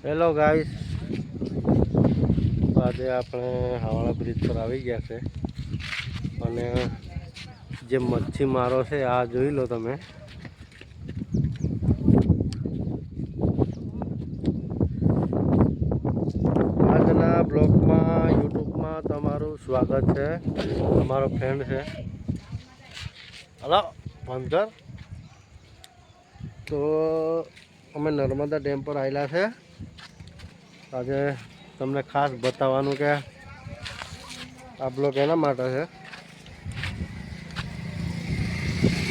Hello guys, તો આજે આપણે હાવાળા બ્રિજ પર આવી ગયા છે અને જે મચ્છીમારો છે આ જોઈ લો તમે. આજના બ્લોગમાં યુટ્યુબમાં તમારું સ્વાગત છે. તમારો ફ્રેન્ડ છે. હલો પંકર. તો અમે નર્મદા ડેમ પર આવેલા છે. આજે તમને ખાસ બતાવવાનું કે આ બ્લોગ એના માટે છે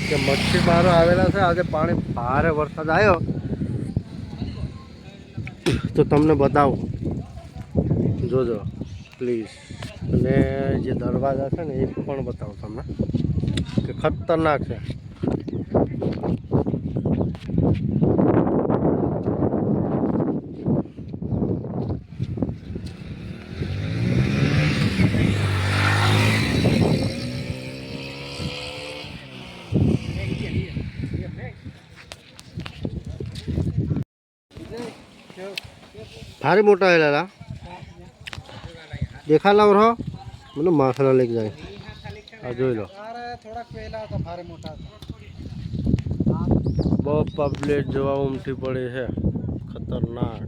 કે મચ્છીમારો આવેલા છે. આજે પાણી ભારે વરસાદ આવ્યો તો તમને બતાવું, જોજો પ્લીઝ. અને જે દરવાજા છે ને એ પણ બતાવું તમને કે ખતરનાક છે. भारी मोटा है लाला देखा ला रहो मतलब माखला लेके जाए आ जो लो थोड़ा पहला था भारी मोटा था। बहुत पब्लिक जोवा उमटी पड़ी है, खतरनाक.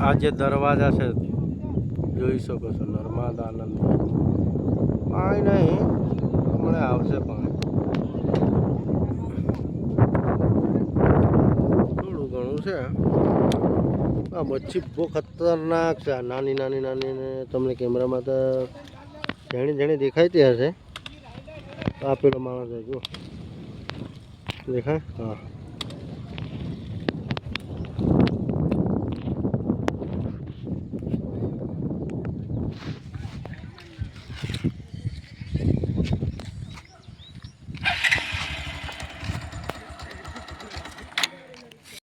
आज दरवाजा से જોઈ શકો છો નર્મદા આનંદ પાણી નહીં, હમણાં આવશે પાણી થોડું ઘણું છે. આ મચ્છી બહુ ખતરનાક છે. નાની નાની નાની ને તમને કેમેરામાં તો જેણી જેણી દેખાતી હશે. આ પેલો માણસ છે જો દેખાય, હા.